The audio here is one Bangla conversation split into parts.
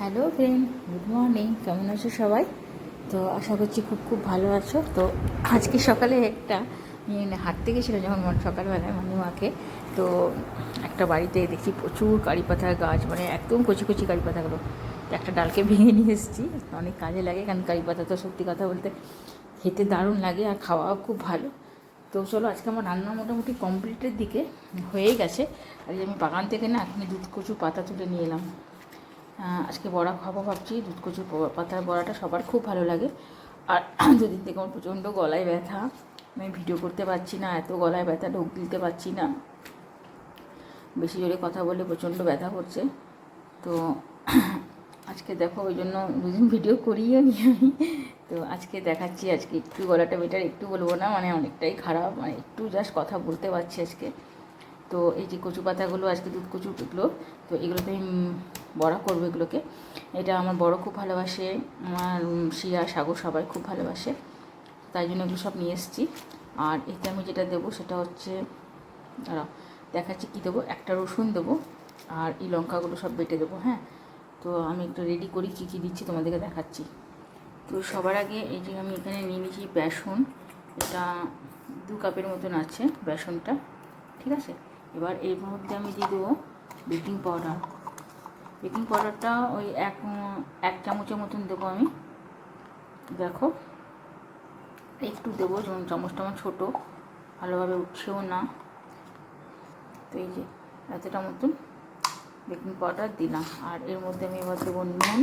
Hello friend, good morning. কেমন আছো সবাই? তো আশা করছি খুব খুব ভালো আছো। তো আজকে সকালে একটা হাঁটতে গেছিলো যখন সকালবেলায় মাকে, তো একটা বাড়িতে দেখি প্রচুর কারি পাতার গাছ, মানে একদম কচি কচি কারি পাতাগুলো। একটা ডালকে ভেঙে নিয়ে এসেছি, অনেক কাজে লাগে, কারণ কারি পাতা তো সত্যি কথা বলতে খেতে দারুণ লাগে আর খাওয়াও খুব ভালো। তো চলো, আজকে আমার রান্না মোটামুটি কমপ্লিটের দিকে হয়েই গেছে। আর আমি বাগান থেকে না এখনই দুধ কচু পাতা তুলে নিয়ে এলাম। আজকে বড়া খাবো ভাবছি। দুধ কচুর পাতার বড়াটা সবার খুব ভালো লাগে। আর দুদিন থেকে আমার প্রচণ্ড গলায় ব্যথা, আমি ভিডিও করতে পারছি না, এত গলায় ব্যথা, ঢোক দিতে পারছি না, বেশি জোরে কথা বলে প্রচণ্ড ব্যথা করছে। তো আজকে দেখো, ওই জন্য দুদিন ভিডিও করিও নি আমি। তো আজকে দেখাচ্ছি, আজকে একটু গলাটা বেটার, একটু বলবো না, মানে অনেকটাই খারাপ, মানে একটু জাস্ট কথা বলতে পারছি আজকে। তো এই যে কচু পাতাগুলো, আজকে দুধ কচুগুলো, তো এগুলোতে আমি বড়া করবো এগুলোকে। এটা আমার বড় খুব ভালোবাসে, আমার শিয়া সাগর সবাই খুব ভালোবাসে, তাই জন্য এগুলো সব নিয়ে এসেছি। আর এতে আমি যেটা দেবো সেটা হচ্ছে, দাঁড়াও দেখাচ্ছি কী দেবো। একটা রসুন দেবো, আর এই লঙ্কাগুলো সব বেটে দেবো। হ্যাঁ, তো আমি একটু রেডি করি, কী কী দিচ্ছি তোমাদেরকে দেখাচ্ছি। তো সবার আগে এই যে আমি এখানে নিয়ে নিয়েছি বেসন, এটা 2 কাপের মতন আছে বেসনটা, ঠিক আছে। এবার এর মধ্যে আমি দিয়ে দেবো বেকিং পাউডার। বেকিং পাউডারটা ওই এক চামচের মতন দেবো আমি, দেখো একটু দেবো, যেমন চামচটা আমার ছোটো, ভালোভাবে উঠছেও না। তো এই যে এতটা মতন বেকিং পাউডার দিলাম। আর এর মধ্যে আমি এবার দেবো নুন,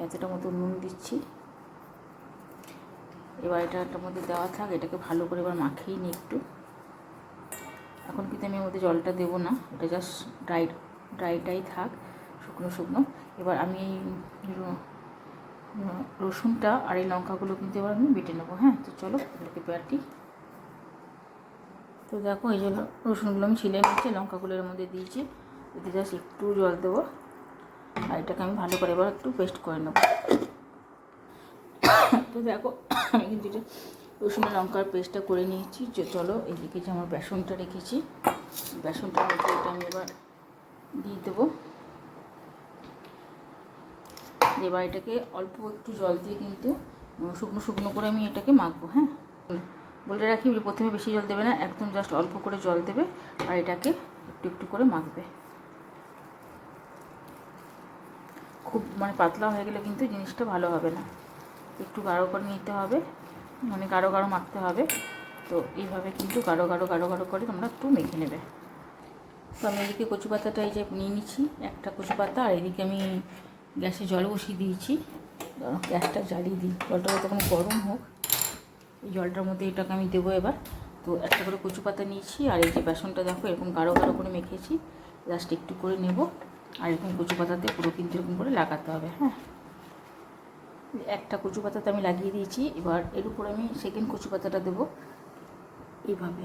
এতটা মতো নুন দিচ্ছি। এবার এটার মধ্যে দেওয়া থাক, এটাকে ভালো করে এবার মাখিয়ে নিই একটু। এখন কিন্তু আমি এর মধ্যে জলটা দেবো না, এটা জাস্ট ড্রাইটাই থাক, শুকনো শুকনো। এবার আমি এই রসুনটা আর এই লঙ্কাগুলো কিন্তু এবার আমি বেটে নেবো। হ্যাঁ, তো চলো এটাকে বাটি। তো দেখো, এই যে রসুনগুলো আমি ছিলে নিচ্ছি, লঙ্কাগুলো এর মধ্যে দিয়েছি, এতে জাস্ট একটু জল দেবো, আর এটাকে আমি ভালো করে এবার একটু পেস্ট করে নেবো। তো দেখো, আমি কিন্তু এটা রসুন লঙ্কার পেস্টটা করে নিয়েছি। যে চলো, এদিকে যে আমার বেসনটা রেখেছি, বেসনটার মধ্যে এটা আমি এবার দিয়ে দেবো। এবার এটাকে অল্প একটু জল দিয়ে কিন্তু শুকনো শুকনো করে আমি এটাকে মাখবো। হ্যাঁ, বলে রাখি, প্রথমে বেশি জল দেবে না, একদম জাস্ট অল্প করে জল দেবে, আর এটাকে একটু একটু করে মাখবে। খুব মানে পাতলা হয়ে গেলে কিন্তু জিনিসটা ভালো হবে না, একটু গাঢ় করে নিতে হবে, মানে গাঢ় গাঢ় মাখতে হবে। তো এইভাবে কিন্তু গাঢ় গাঢ় গাঢ় গাঢ় করে তোমরা একটু মেখে নেবে। তো আমি এদিকে কচু পাতাটা এই যে নিয়ে নিচ্ছি, একটা কচু পাতা, আর এদিকে আমি গ্যাসে জল বসিয়ে দিয়েছি। গ্যাসটা জ্বালিয়ে দিই, জলটা তখন গরম হোক। এই জলটার মধ্যে এটাকে আমি দেবো এবার। তো একটা করে কচু পাতা নিয়েছি, আর এই যে বেসনটা দেখো এরকম গাঢ় গাঢ় করে মেখেছি, জাস্ট একটু করে নেব। আর এরকম কচু পাতাতে পুরো কিন্তু এরকম করে লাগাতে হবে। হ্যাঁ, একটা কচু পাতাতে আমি লাগিয়ে দিয়েছি, এবার এর উপর আমি সেকেন্ড কচু পাতাটা দেবো এইভাবে।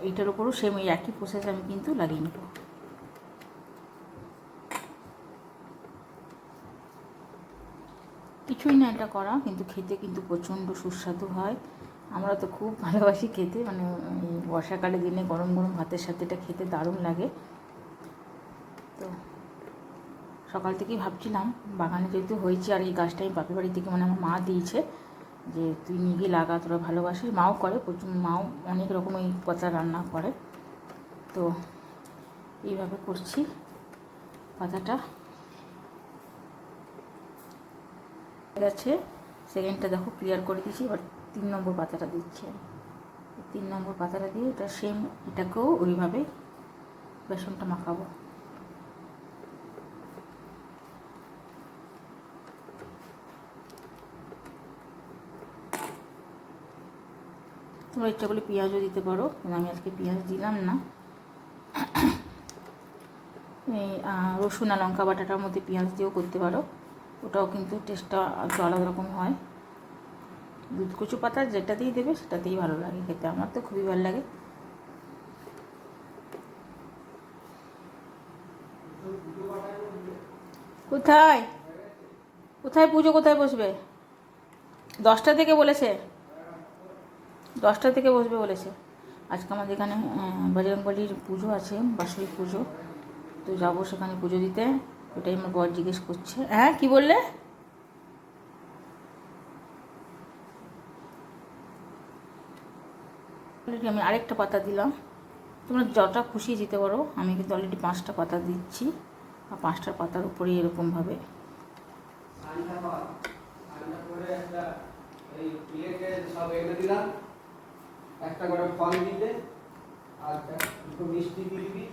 এইটার উপরও সেম এই একই প্রসেস আমি কিন্তু লাগিয়ে নেব। কিছুই না এটা করা, কিন্তু খেতে কিন্তু প্রচণ্ড সুস্বাদু হয়। আমরা তো খুব ভালোবাসি খেতে, মানে বর্ষাকালের দিনে গরম গরম ভাতের সাথে এটা খেতে দারুণ লাগে। তো সকাল থেকেই ভাবছিলাম, বাগানে যেহেতু হয়েছে, আর এই গাছটা আমি বাপের বাড়ি থেকে, মানে আমার মা দিয়েছে, যে তুই নিয়ে গিয়ে লাগা, তোরা ভালোবাসিস। মাও করে প্রচুর, মাও অনেক রকম এই পাতা রান্না করে। তো এইভাবে করছি পাতাটা। গেছে সেকেন্ডটা দেখো ক্লিয়ার করে দিয়েছি, এবার 3 নম্বর পাতাটা দিচ্ছি। 3 নম্বর পাতাটা দিয়ে এটা সেম, এটাকেও ওইভাবে বেসনটা মাখাবো। তোমরা ইচ্ছা করলে পেঁয়াজও দিতে পারো, কিন্তু আমি আজকে পেঁয়াজ দিলাম না। এই রসুন আর লঙ্কা বাটাটার মধ্যে পেঁয়াজ দিয়েও করতে পারো, ওটাও কিন্তু টেস্টটা একটু আলাদা রকম হয়। দুধ কচু পাতা যেটাতেই দেবে সেটাতেই ভালো লাগে খেতে, আমার তো খুবই ভালো লাগে। কোথায় কোথায় পুজো, কোথায় বসবে? 10টা থেকে বলেছে, 10টা থেকে বসবে বলেছে। আজকে আমাদের এখানে বজরংবলীর পুজো আছে, বাৎসরিক পুজো, তো যাবো সেখানে পুজো দিতে। ওটাই আমার বর জিজ্ঞেস করছে। হ্যাঁ কি বললে? আমি আরেকটা পাতা দিলাম, তোমরা যতটা খুশি দিতে পারো। আমি কিন্তু অলরেডি 5টা পাতা দিচ্ছি, আর 5টার পাতার উপরেই এরকমভাবে একটা করে ফল দিতে আর একটু মিষ্টি দিবি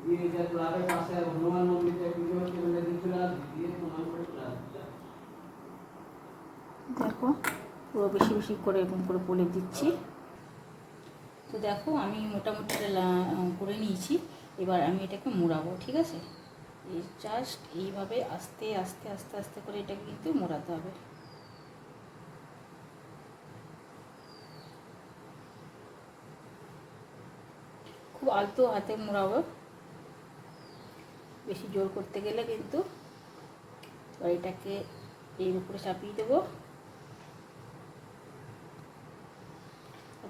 দিয়ে যে ক্লাবের পাশে হনুমান মন্দিরে পুজো হচ্ছে মানে দিচ্ছিল দিয়ে প্রণাম করে দেখো পুরো বেশি বেশি করে এরকম করে বলে দিচ্ছি। তো দেখো আমি মোটামুটি করে নিয়েছি। এবার আমি এটাকে মোড়াবো, ঠিক আছে? এই জাস্ট এইভাবে আস্তে আস্তে আস্তে আস্তে করে এটাকে কিন্তু মোড়াতে হবে। খুব আলতো হাতে মোড়াবো, বেশি জোর করতে গেলে কিন্তু এটাকে এর উপরে চাপিয়ে দেবো।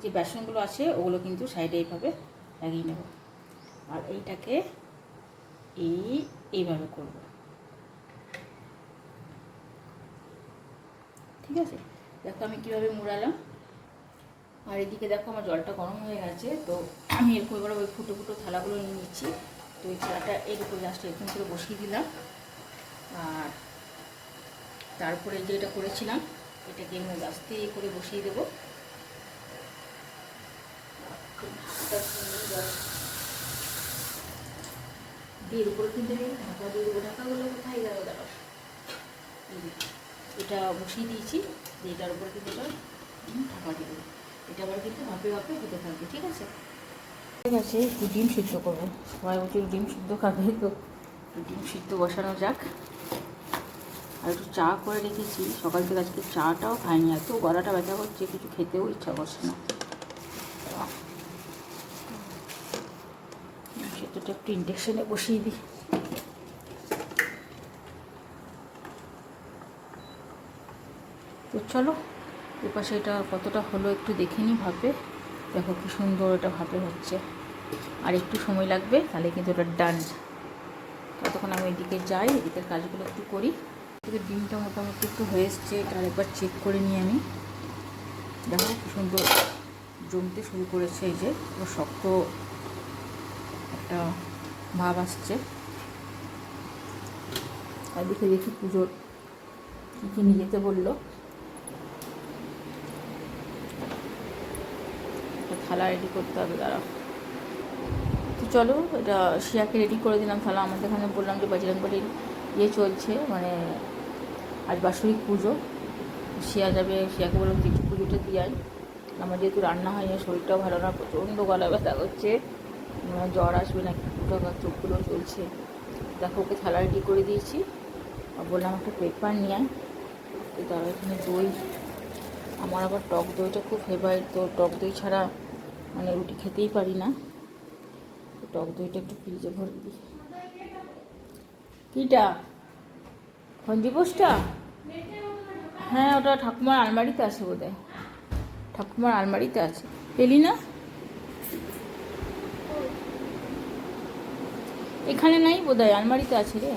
যে বেসনগুলো আছে ওগুলো কিন্তু সাইডে এইভাবে লাগিয়ে নেব, আর এইটাকে এইভাবে করব, ঠিক আছে? দেখো আমি কীভাবে মুড়ালাম। আর এদিকে দেখো আমার জলটা গরম হয়ে গেছে। তো আমি এরকম এবার ওই ফুটো ফুটো থালাগুলো নিয়ে নিচ্ছি। তো এই থালাটা এর উপর জাস্ট এরকম করে বসিয়ে দিলাম, আর তারপরে যেটা করেছিলাম এটাকে আমি আস্তে করে বসিয়ে দেবো। এর উপরে কিন্তু ঢাকা দিয়ে দেবো। ঢাকাগুলো কোথায় গেল দাঁড়াও, এটা বসিয়ে দিয়েছি, এটার উপরে কিন্তু এটা ঢাকা দিয়ে দেবো। এটা আবার কিন্তু ভাপে ভাপে হতে থাকবে, ঠিক আছে? ঠিক আছে, একটু ডিম সিদ্ধ করবো। সবাই বলছে ডিম সিদ্ধ খাবে, তো ডিম সিদ্ধ বসানো যাক। আর একটু চা করে রেখেছি সকাল থেকে, আজকে চাটাও খাইনি, এত গলাটা ব্যথা করছে, কিছু খেতেও ইচ্ছা করছে না। সেটা একটু ইন্ডাকশানে বসিয়ে দিই। তো চলো এপাশে এটা কতটা হলো একটু দেখে নিই ভাপে। দেখো কি সুন্দর এটা ভাপে হচ্ছে, আর একটু সময় লাগবে, তাহলে কিন্তু ওটা ডান। ততক্ষণ আমি এদিকে যাই, এদিকের কাজগুলো একটু করি। এদিকে ডিমটা মোটামুটি একটু হয়ে এসছে, এটা আরেকবার চেক করে নিই আমি। দেখো কি সুন্দর জমতে শুরু করেছে, এই যে পুরো শক্ত একটা ভাব আসছে। আর দেখে দেখি পুজোর কী কী নিয়ে যেতে বললো। একটা থালা রেডি করতে হবে, দাঁড়াও। তো চলো এটা শিয়াকে রেডি করে দিলাম থালা। আমাদের এখানে বললাম যে বাজরংবলির চলছে, মানে আজ বাৎসরিক পুজো। শিয়া যাবে, শিয়াকে বললাম কিছু পুজোটা দিয়ে আয়। আমার যেহেতু রান্না হয়নি, শরীরটাও ভালো না, প্রচণ্ড গলা ব্যথা করছে, জ্বর আসবে নাকি, চোখগুলো চলছে। দেখো ওকে থালা রেডি করে দিয়েছি, আর বললাম একটা পেপার নিয়ে আয়। তো তারা এখানে দই, আমার আবার টক দইটা খুব ফেভারিট, তো টক দই ছাড়া মানে রুটি খেতেই পারি না। তো টক দইটা একটু ফ্রিজে ভরে দিই। কীটা খঞ্জিপোসটা? হ্যাঁ ওটা ঠাকুমার আলমারিতে আছে বোধহয়, ঠাকুমার আলমারিতে আছে। পেলি না? এখানে নাই বোধহয়, আলমারিতে আছে রে,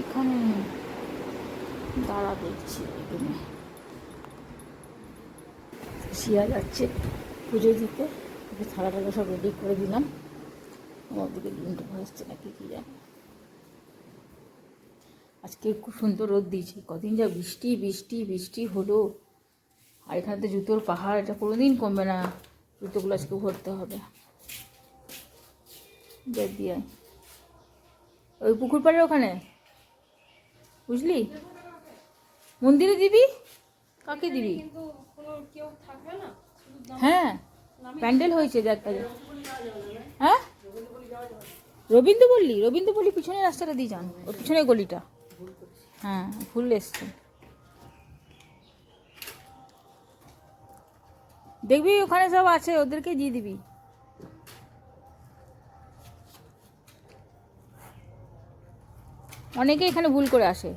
এখানে দাঁড়া দেখছি। এখানে শিয়া যাচ্ছে পুজো দিতে, ওকে থালা টালা সব রেডি করে দিলাম। আমার দিকে ডিমটা ভাসছে নাকি কী জানি। আজকে খুব সুন্দর রোদ দিয়েছে, কদিন যা বৃষ্টি বৃষ্টি বৃষ্টি হলো। আর এখানে তো জুতোর পাহাড়, এটা কোনোদিন কমবে না, জুতোগুলো আজকে ভরতে হবে। দিয়ে ওই পুকুর পাড়ের ওখানে, বুঝলি, মন্দিরে দিবি। কাকে দিবি? হ্যাঁ প্যান্ডেল হয়েছে দেখ। হ্যাঁ রবীন্দ্রপল্লী পিছনে রাস্তাটা দিয়ে যান, ওর পিছনে গলিটা। হ্যাঁ ফুল এসছে, দেখবি ওখানে সব আছে, ওদেরকে দিয়ে দিবি। অনেকে এখানে ভুল করে আসে।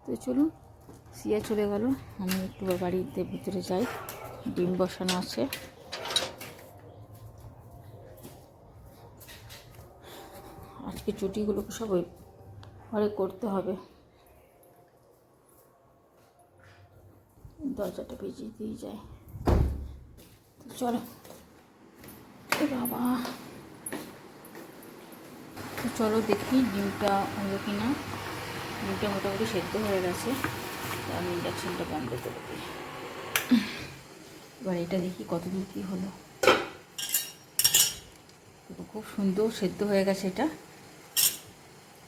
তো চলুন, সিয়া চলে গেল, আমি একটু বাড়িতে ভিতরে যাই, ডিম বসানো আছে। আজকে চুটিগুলোকে সব ওই ঘরে করতে হবে। দরজাটা ভিজিয়ে দিয়ে যায়। তো চলো বাবা, তো চলো দেখি ডিমটা হলো কি না। ডিমটা মোটামুটি সেদ্ধ হয়ে গেছে, তো আমি ইন্ডাকশানটা বন্ধ করে দিই। এবার এটা দেখি কতদূর কী হলো। খুব সুন্দর সেদ্ধ হয়ে গেছে এটা।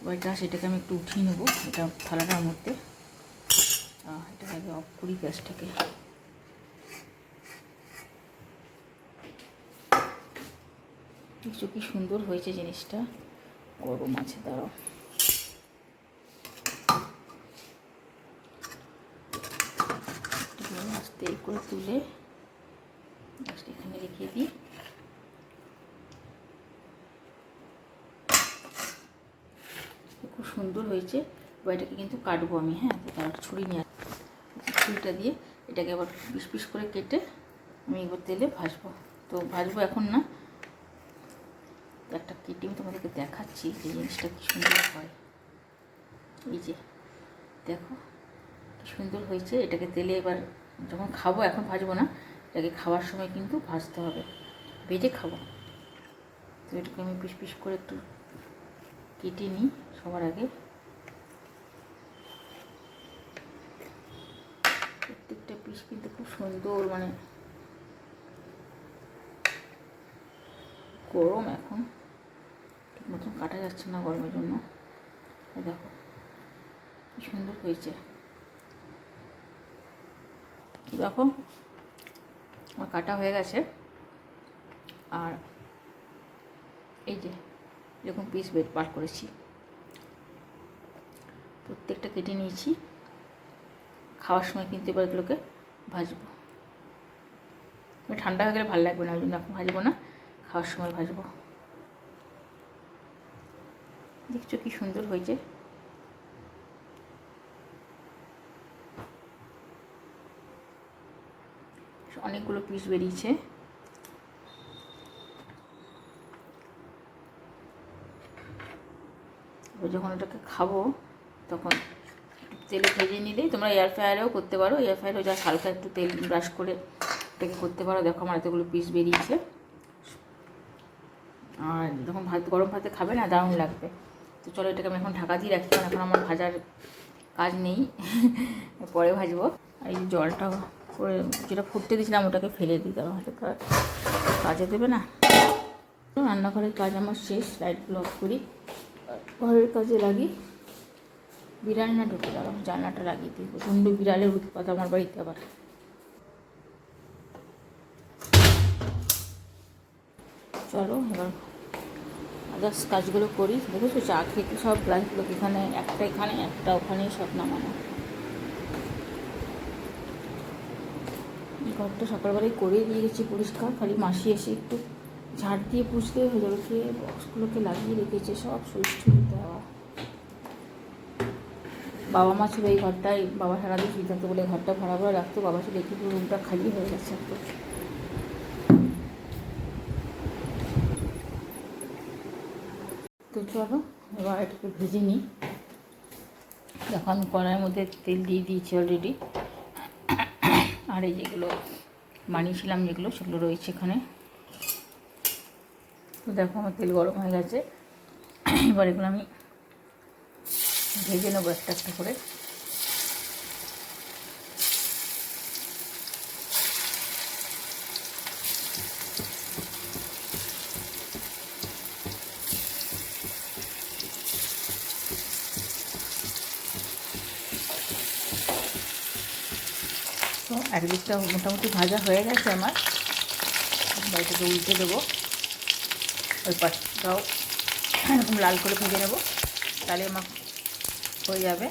এবার সেটাকে আমি একটু উঠিয়ে নেবো এটা থালাটার মধ্যে। এটা আগে অফ করি গ্যাসটাকে। দেখছো কি সুন্দর হয়েছে জিনিসটা, গরম আছে। দাঁড়াও, আস্তে করে তুলে এখানে রেখে দিই। খুব সুন্দর হয়েছে। এবার এটাকে কিন্তু কাটবো আমি। হ্যাঁ, তার ছুরি নিয়ে ছুরিটা দিয়ে এটাকে আবার পিস পিস করে কেটে আমি এবার তেলে ভাজবো। তো ভাজবো এখন না, একটা কেটে আমি তোমাদেরকে দেখাচ্ছি যে জিনিসটা কী সুন্দর হয়। এই যে দেখো কী সুন্দর হয়েছে। এটাকে তেলে এবার যখন খাবো, এখন ভাজবো না, এটাকে খাওয়ার সময় কিন্তু ভাজতে হবে, ভেজে খাবো। তো এটাকে আমি পিস পিস করে একটু কেটে নিই সবার আগে। প্রত্যেকটা পিস কিন্তু খুব সুন্দর, মানে গরম এখন ঠিক মতন কাটা যাচ্ছে না গরমের জন্য। দেখো কি সুন্দর হয়েছে। দেখো আমার কাটা হয়ে গেছে। আর এই যে এরকম পিস বার করেছি, প্রত্যেকটা কেটে নিয়েছি। খাওয়ার সময় কিন্তু এবার এগুলোকে ভাজবো। ঠান্ডা হয়ে গেলে ভালো লাগবে না, ওই জন্য এখন ভাজবো না, খাওয়ার সময় ভাজবো। দেখছো কি সুন্দর হয়েছে। অনেকগুলো পিস বেরিয়েছে। এবার যখন এটাকে খাবো তখন তেলে ভেজে নিলেই, তোমরা এয়ার ফ্রায়ারেও করতে পারো। এয়ার ফ্রায়ারেও যা হালকা একটু তেল ব্রাশ করে এটাকে করতে পারো। দেখো আমার এতগুলো পিস বেরিয়েছে। আর যখন গরম ভাতে খাবে না, দারুণ লাগবে। তো চলো এটাকে আমি এখন ঢাকা দিয়ে রাখি, কারণ এখন আমার ভাজার কাজ নেই, পরে ভাজবো। আর এই জলটা করে যেটা ফুটতে দিয়েছিলাম ওটাকে ফেলে দিই, কারণ হয়তো কাজে দেবে না। রান্নাঘরের কাজ আমার শেষ, লাইটগুলো অফ করি, ঘরের কাজে লাগি। বিড়াল না ঢুকে দাঁড়াও, জানলাটা লাগিয়ে দিই। প্রচণ্ড বিড়ালের উৎপাত আমার বাড়িতে আবার। চলো এবার আদার্স কাজগুলো করি। দেখেছো চা খেতে সব গ্লাসগুলো এখানে, একটা এখানে একটা ওখানে, সব নামানো। ঘরটা সকালবেলায় করে দিয়ে গেছি পরিষ্কার, খালি মাসি এসে একটু ঝাড় দিয়ে পুষতে হয়ে যাবে। খেয়ে বক্সগুলোকে লাগিয়ে রেখেছে সব সুইচ টুইচ দেওয়া। বাবা মা ছিল এই ঘরটায়, বাবা সারাদিন শুয়ে থাকতো বলে ঘরটা ভাড়া করে রাখতো। বাবা ছিল একটু রুমটা খালি হয়ে গেছে একটু। তো চলো এবার এটাকে ভেজে নিই। দেখো আমি কড়াইয়ের মধ্যে তেল দিয়ে দিয়েছি অলরেডি। আর এই যেগুলো বানিয়েছিলাম যেগুলো, সেগুলো রয়েছে এখানে। তো দেখো আমার তেল গরম হয়ে গেছে। এবার এগুলো আমি ভেজে নেবো একটা একটা করে। তো একদিকটা মোটামুটি ভাজা হয়ে গেছে আমার, এটাকে উল্টে দেবো। ওই পাশটাও এরকম লাল করে ভেজে নেবো, তাহলে আমার হয়ে যাবে।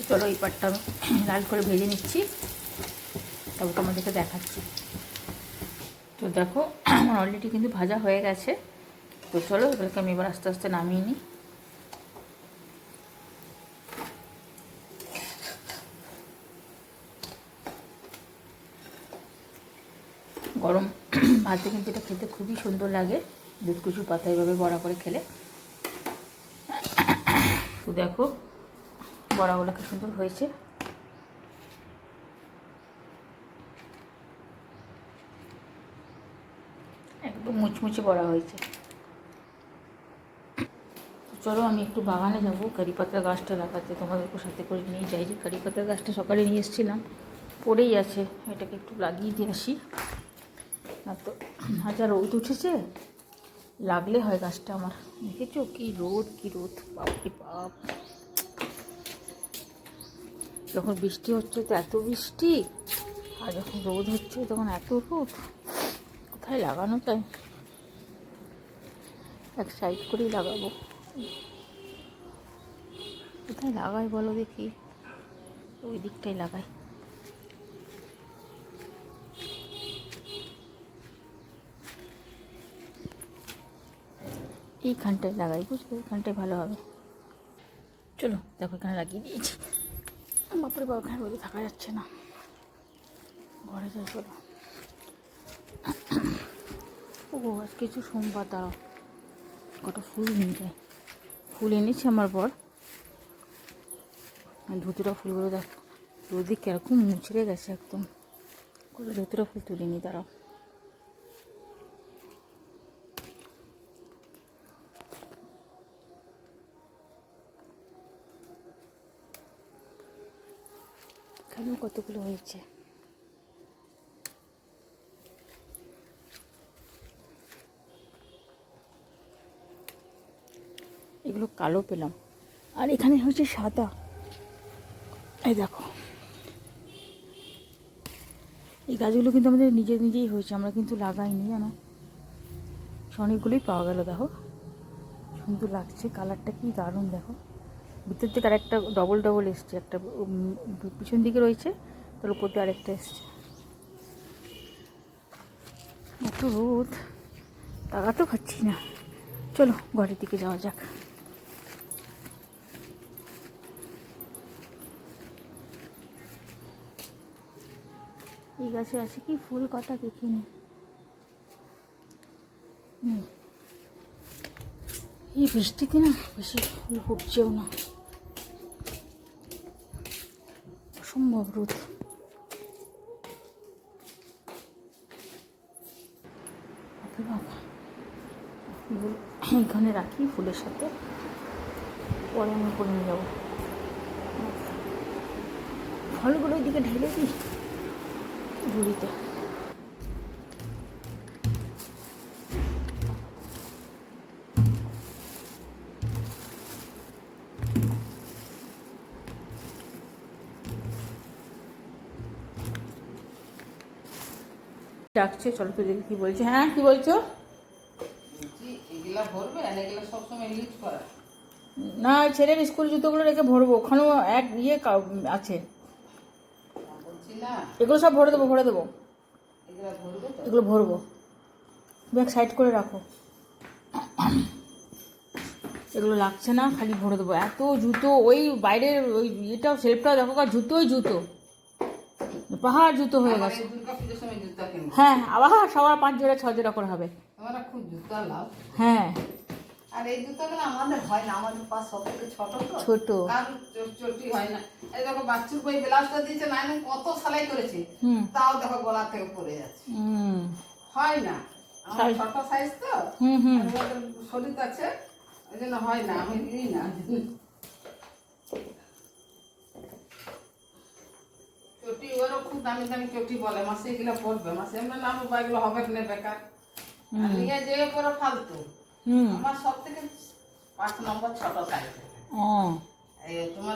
চলো এই পাটটা আমি লাল করে ভেজে নিচ্ছি, তবে তোমাদেরকে দেখাচ্ছি। তো দেখো আমার অলরেডি কিন্তু ভাজা হয়ে গেছে। তো তো চলো এগুলোকে আমি এবার আস্তে আস্তে নামিয়ে নিই। গরম ভাতে কিন্তু এটা খেতে খুবই সুন্দর লাগে, দুধ কুচু পাতা এভাবে বড়া করে খেলে। তো দেখো বড়াগুলো কি সুন্দর হয়েছে। একদম মুচমুচে বড়া হয়েছে। চলো আমি একটু বাগানে যাবো কারি পাতার গাছটা লাগাতে, তোমাদেরকে সাথে করে নিয়ে যাই। যে কারি পাতার গাছটা সকালে নিয়ে এসেছিলাম, পড়েই আছে, এটাকে একটু লাগিয়ে দিয়ে আসি। আর তো হাজার রোদ উঠেছে, লাগলে হয় গাছটা আমার। দেখেছো কি রোদ, কি রোদ, বাপরে বাপ। যখন বৃষ্টি হচ্ছে তো এত বৃষ্টি, আর যখন রোদ হচ্ছে তখন এত রোদ। কোথায় লাগানো যায়? এক সাইড করেই লাগাবো। কোথায় লাগাই বলো দেখি? ওই দিকটাই লাগাই। এইখানটায় লাগাই, বুঝলো? এইখানটায় ভালো হবে। চলো দেখো এখানে লাগিয়ে দিয়েছি। বাপরে বাবা, এখানে রোদে থাকা যাচ্ছে না, ঘরে যাই চলো। ও আজ কিছু সোমবার, দাঁড়াও কটা ফুল নিয়ে যায়। ফুল এনেছে আমার বর, ধুতুরা ফুলগুলো দেখ রোদে কিরকম মুচড়ে গেছে একদম। করে ধুতুরা ফুল তুলে নি, দাঁড়াও। এখানেও কতগুলো হয়েছে। এগুলো কালো পেলাম, আর এখানে হচ্ছে সাদা। এই দেখো, এই গাছগুলো কিন্তু আমাদের নিজেই হয়েছে, আমরা কিন্তু লাগাইনি জানো। অনেকগুলোই পাওয়া গেল, দেখো সুন্দর লাগছে, কালারটা কি দারুণ। দেখো ভিতর থেকে আরেকটা ডবল ডবল এসছে, একটা পিছন দিকে রয়েছে, তার উপর দিয়ে আরেকটা এসছে। এত রোদ, তাকাতেও খাচ্ছি না। চলো ঘরের দিকে যাওয়া যাক। এই গাছে আছে কি ফুল, কটা দেখিনি। এই বৃষ্টিতে না বেশি ফুল ফুটছেও না, অসম্ভব রোদ। এখানে রাখি ফুলের সাথে, পরে আমি করে নিয়ে যাবো। ফলগুলো ওইদিকে ঢেলে দিই ঝুড়িতে। ডাকছে, চলো তো দেখি কি বলছে। হ্যাঁ কি বলছো? না ছেলের স্কুল জুতোগুলো রেখে ভরবো, ওখানেও এক আছে। এগুলো সব ভরে দেবো। এগুলো ভরবো, ব্যাগ সাইড করে রাখো। এগুলো লাগছে না, খালি ভরে দেবো। এত জুতো, ওই বাইরের ওই এটাও সেলফটাও দেখো, জুতোই জুতো, পাহাড় জুতো হয়ে গেছে। হ্যাঁ আবার সবার 5 জোড়া 6 জোড়া করে হবে। খুব জুতা লাভ। হ্যাঁ আর এই জুতাগুলো আমাদের হয় না, আমাদের পা সবথেকে ছোট, ছোট আর চটি হয় না। এই দেখো বাচ্চুর কই ব্লাউজটা দিয়েছে না, কত সেলাই করেছে, তাও দেখো গলা থেকে পড়ে যাচ্ছে। হয় না, আমার ছোট সাইজ তো, শরীর আছে ওই জন্য হয় না, আমি দিই না। চটি ওরও খুব দামি দামি চটি বলে, মাসে এগুলো পড়বে, মাসে এমনি নাম এগুলো হবে না, বেকার নিয়ে যেয়ে পরে ফালতু। আমার সব থেকে 5 নম্বর ছোট সাইজ। তোমার